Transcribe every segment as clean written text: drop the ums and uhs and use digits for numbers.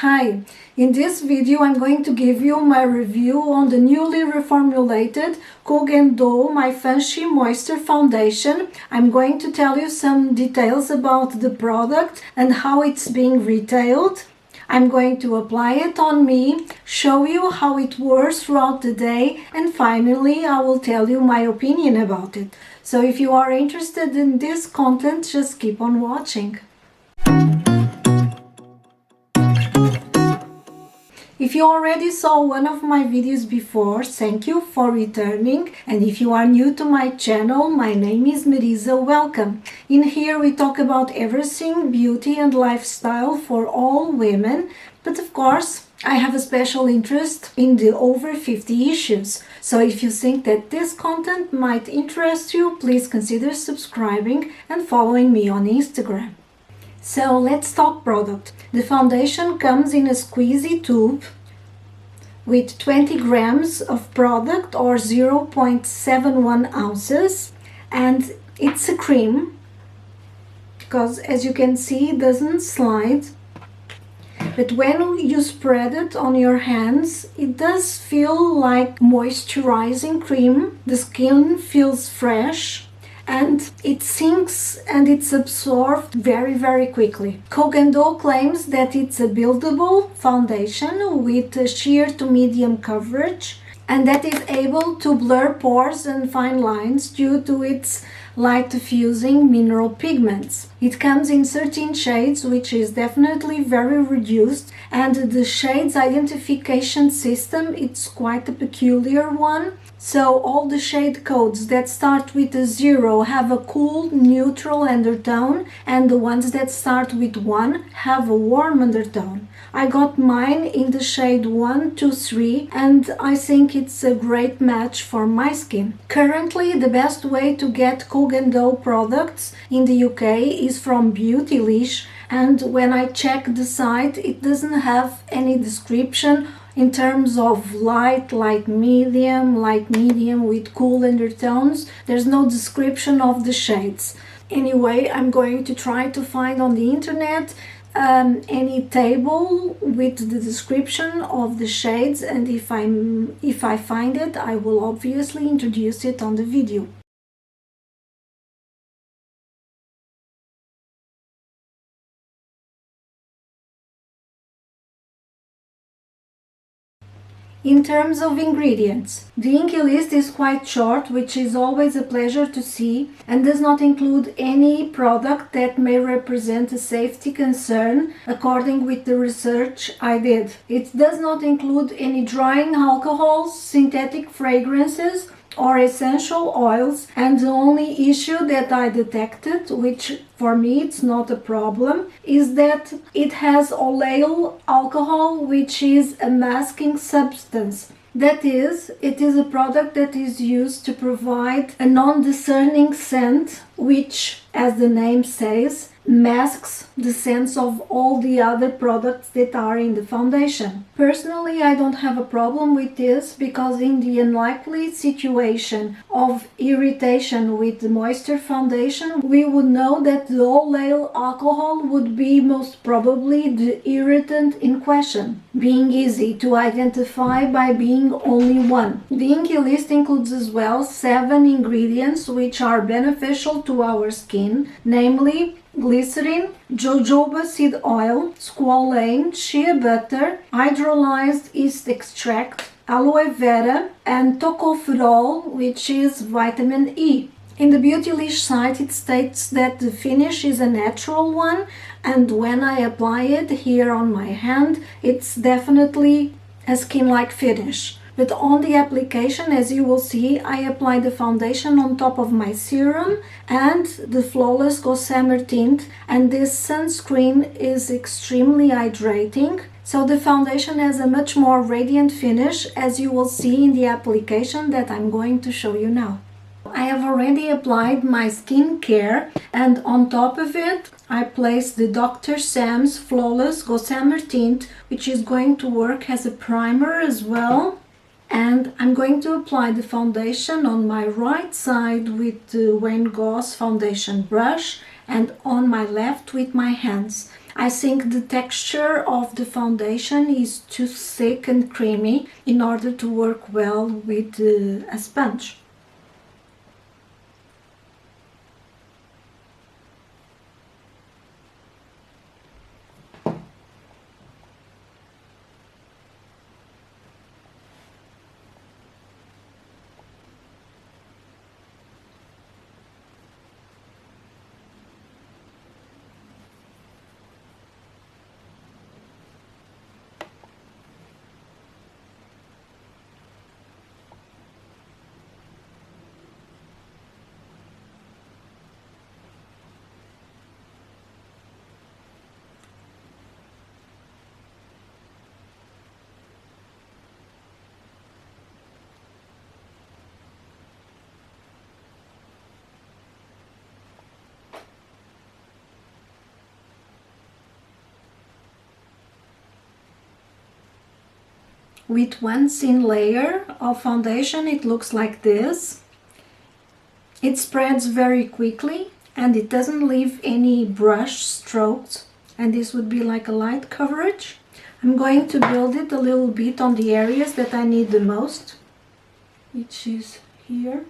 Hi, in this video I'm going to give you my review on the newly reformulated Koh Gen Do My Fancy Moisture Foundation. I'm going to tell you some details about the product and how it's being retailed. I'm going to apply it on me, show you how it works throughout the day, and finally I will tell you my opinion about it. So if you are interested in this content, just keep on watching. If you already saw one of my videos before, thank you for returning. And if you are new to my channel, my name is Marisa, welcome. In here we talk about everything beauty and lifestyle for all women. But of course, I have a special interest in the over 50 issues. So if you think that this content might interest you, please consider subscribing and following me on Instagram. So let's talk product. The foundation comes in a squeezy tube with 20 grams of product or 0.71 ounces, and it's a cream because as you can see it doesn't slide, but when you spread it on your hands it does feel like moisturizing cream. The skin feels fresh and it sinks and it's absorbed very quickly. Koh Gen Do claims that it's a buildable foundation with a sheer to medium coverage and that is able to blur pores and fine lines due to its light diffusing mineral pigments. It comes in 13 shades, which is definitely very reduced, and the shades identification system, it's quite a peculiar one. So all the shade codes that start with a 0 have a cool neutral undertone, and the ones that start with 1 have a warm undertone. I got mine in the shade 123 and I think it's a great match for my skin. Currently the best way to get Koh Gen Do products in the UK is from Beautylish, and when I check the site it doesn't have any description in terms of light medium with cool undertones. There's no description of the shades. Anyway, I'm going to try to find on the internet any table with the description of the shades, and if I find it, I will obviously introduce it on the video. In terms of ingredients, the inky list is quite short, which is always a pleasure to see, and does not include any product that may represent a safety concern according with the research I did. It does not include any drying alcohols, synthetic fragrances or essential oils, and the only issue that I detected, which for me it's not a problem, is that it has oleal alcohol, which is a masking substance. That is, it is a product that is used to provide a non-discerning scent, which, as the name says, masks the scents of all the other products that are in the foundation. Personally, I don't have a problem with this because in the unlikely situation of irritation with the moisture foundation, we would know that the oleal alcohol would be most probably the irritant in question, being easy to identify by being only one. The inky list includes as well 7 ingredients which are beneficial to our skin, namely glycerin, jojoba seed oil, squalane, shea butter, hydrolyzed yeast extract, aloe vera, and tocopherol, which is vitamin E. In the Beautylish site it states that the finish is a natural one, and when I apply it here on my hand, it's definitely a skin-like finish. But on the application, as you will see, I apply the foundation on top of my serum and the Flawless Gossamer tint, and this sunscreen is extremely hydrating. So the foundation has a much more radiant finish, as you will see in the application that I'm going to show you now. I have already applied my skincare, and on top of it I place the Dr.Sam's Flawless Gossamer tint, which is going to work as a primer as well. And I'm going to apply the foundation on my right side with the Wayne Goss foundation brush and on my left with my hands. I think the texture of the foundation is too thick and creamy in order to work well with a sponge. With one thin layer of foundation, it looks like this. It spreads very quickly and it doesn't leave any brush strokes, and this would be like a light coverage. I'm going to build it a little bit on the areas that I need the most, which is here.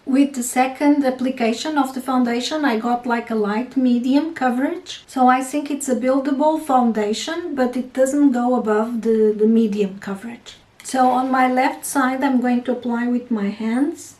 With the second application of the foundation, I got like a light medium coverage. So I think it's a buildable foundation, but it doesn't go above the medium coverage. So on my left side, I'm going to apply with my hands.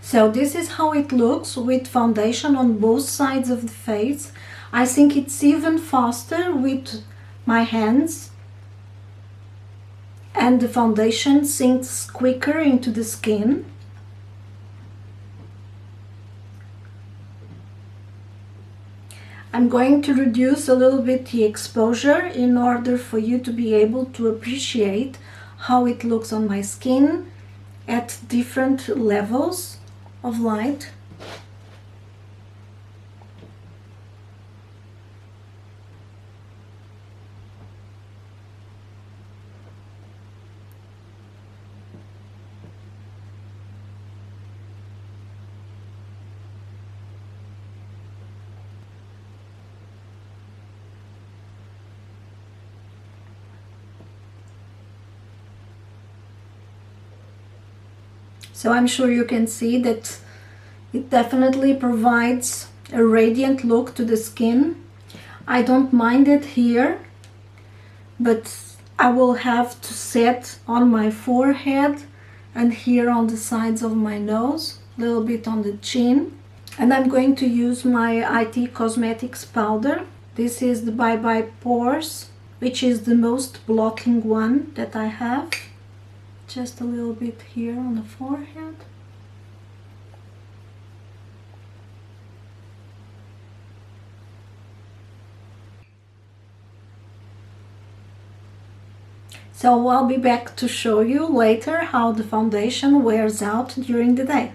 So this is how it looks with foundation on both sides of the face. I think it's even faster with my hands, and the foundation sinks quicker into the skin. I'm going to reduce a little bit the exposure in order for you to be able to appreciate how it looks on my skin at different levels of light. So I'm sure you can see that it definitely provides a radiant look to the skin. I don't mind it here, but I will have to set on my forehead and here on the sides of my nose, a little bit on the chin. And I'm going to use my IT Cosmetics powder. This is the Bye Bye Pores, which is the most blotting one that I have. Just a little bit here on the forehead. So I'll be back to show you later how the foundation wears out during the day.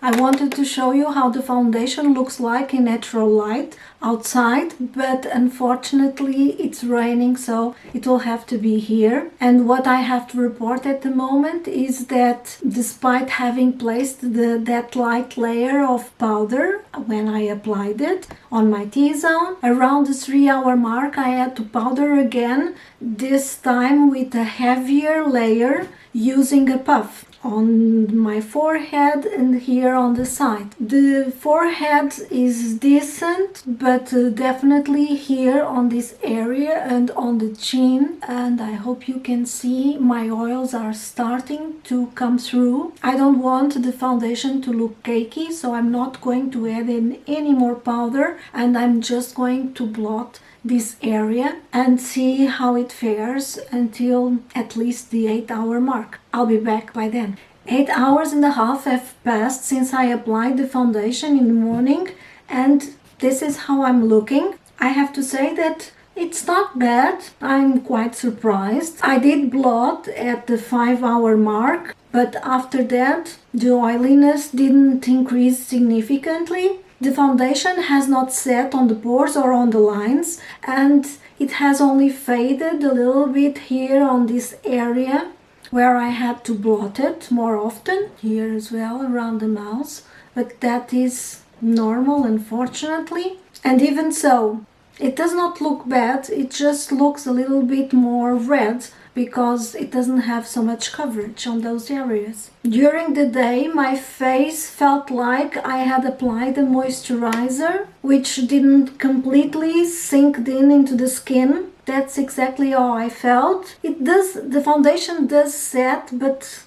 I wanted to show you how the foundation looks like in natural light outside, but unfortunately it's raining, so it will have to be here. And what I have to report at the moment is that despite having placed that light layer of powder when I applied it on my T-zone, around the 3-hour mark I had to powder again, this time with a heavier layer using a puff. on my forehead and here on the side. The forehead is decent, but definitely here on this area and on the chin, and I hope you can see my oils are starting to come through. I don't want the foundation to look cakey, so I'm not going to add in any more powder, and I'm just going to blot this area and see how it fares until at least the 8-hour mark. I'll be back by then. 8 hours and a half have passed since I applied the foundation in the morning, and this is how I'm looking. I have to say that it's not bad. I'm quite surprised. I did blot at the 5-hour mark, but after that the oiliness didn't increase significantly. The foundation has not set on the pores or on the lines, and it has only faded a little bit here on this area where I had to blot it more often, here as well around the mouth, but that is normal, unfortunately. And even so, it does not look bad, it just looks a little bit more red because it doesn't have so much coverage on those areas. During the day, my face felt like I had applied a moisturizer which didn't completely sink in into the skin. That's exactly how I felt. The foundation does set, but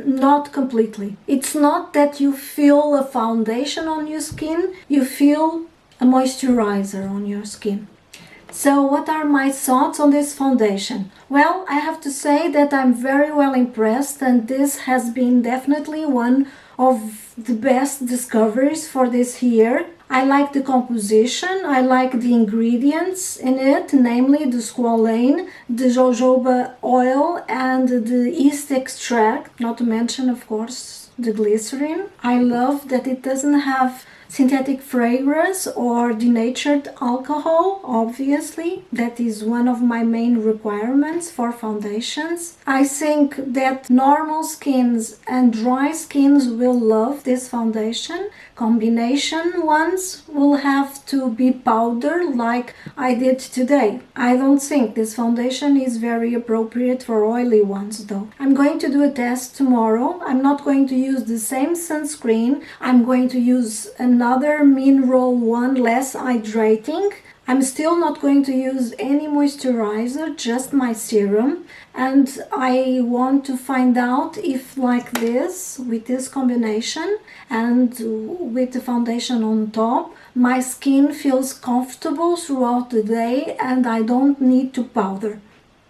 not completely. It's not that you feel a foundation on your skin, you feel a moisturizer on your skin. So what are my thoughts on this foundation? Well, I have to say that I'm very well impressed, and this has been definitely one of the best discoveries for this year. I like the composition, I like the ingredients in it, namely the squalane, the jojoba oil and the yeast extract, not to mention, of course, the glycerin. I love that it doesn't have synthetic fragrance or denatured alcohol. Obviously, that is one of my main requirements for foundations. I think that normal skins and dry skins will love this foundation. Combination ones will have to be powder like I did today. I don't think this foundation is very appropriate for oily ones though. I'm going to do a test tomorrow. I'm not going to use the same sunscreen. I'm going to use another mineral one, less hydrating. I'm still not going to use any moisturizer, just my serum, and I want to find out if like this, with this combination and with the foundation on top, my skin feels comfortable throughout the day and I don't need to powder.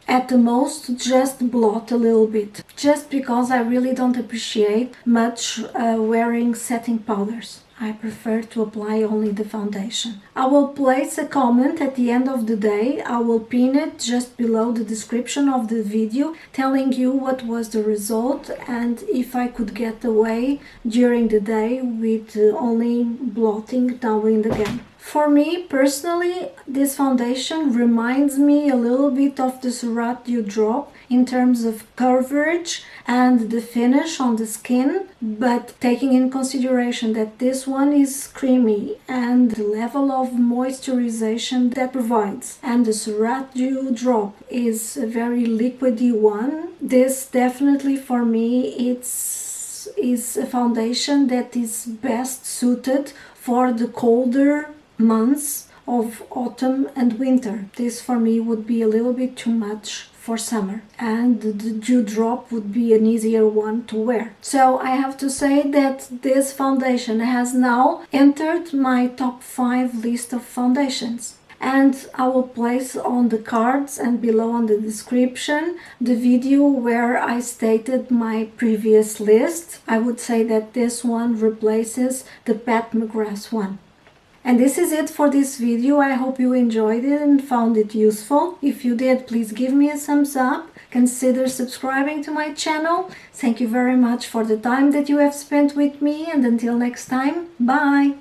At the most, just blot a little bit, just because I really don't appreciate much wearing setting powders. I prefer to apply only the foundation. I will place a comment at the end of the day. I will pin it just below the description of the video, telling you what was the result and if I could get away during the day with only blotting now and again. For me personally, this foundation reminds me a little bit of the Surat Dew Drop in terms of coverage and the finish on the skin, but taking in consideration that this one is creamy and the level of moisturization that provides, and the Surat Dew Drop is a very liquidy one, this definitely for me is a foundation that is best suited for the colder months of autumn and winter. This for me would be a little bit too much for summer, and the Dew Drop would be an easier one to wear. So I have to say that this foundation has now entered my top 5 list of foundations. And I will place on the cards and below on the description the video where I stated my previous list. I would say that this one replaces the Pat McGrath one. And this is it for this video. I hope you enjoyed it and found it useful. If you did, please give me a thumbs up. Consider subscribing to my channel. Thank you very much for the time that you have spent with me, and until next time, bye!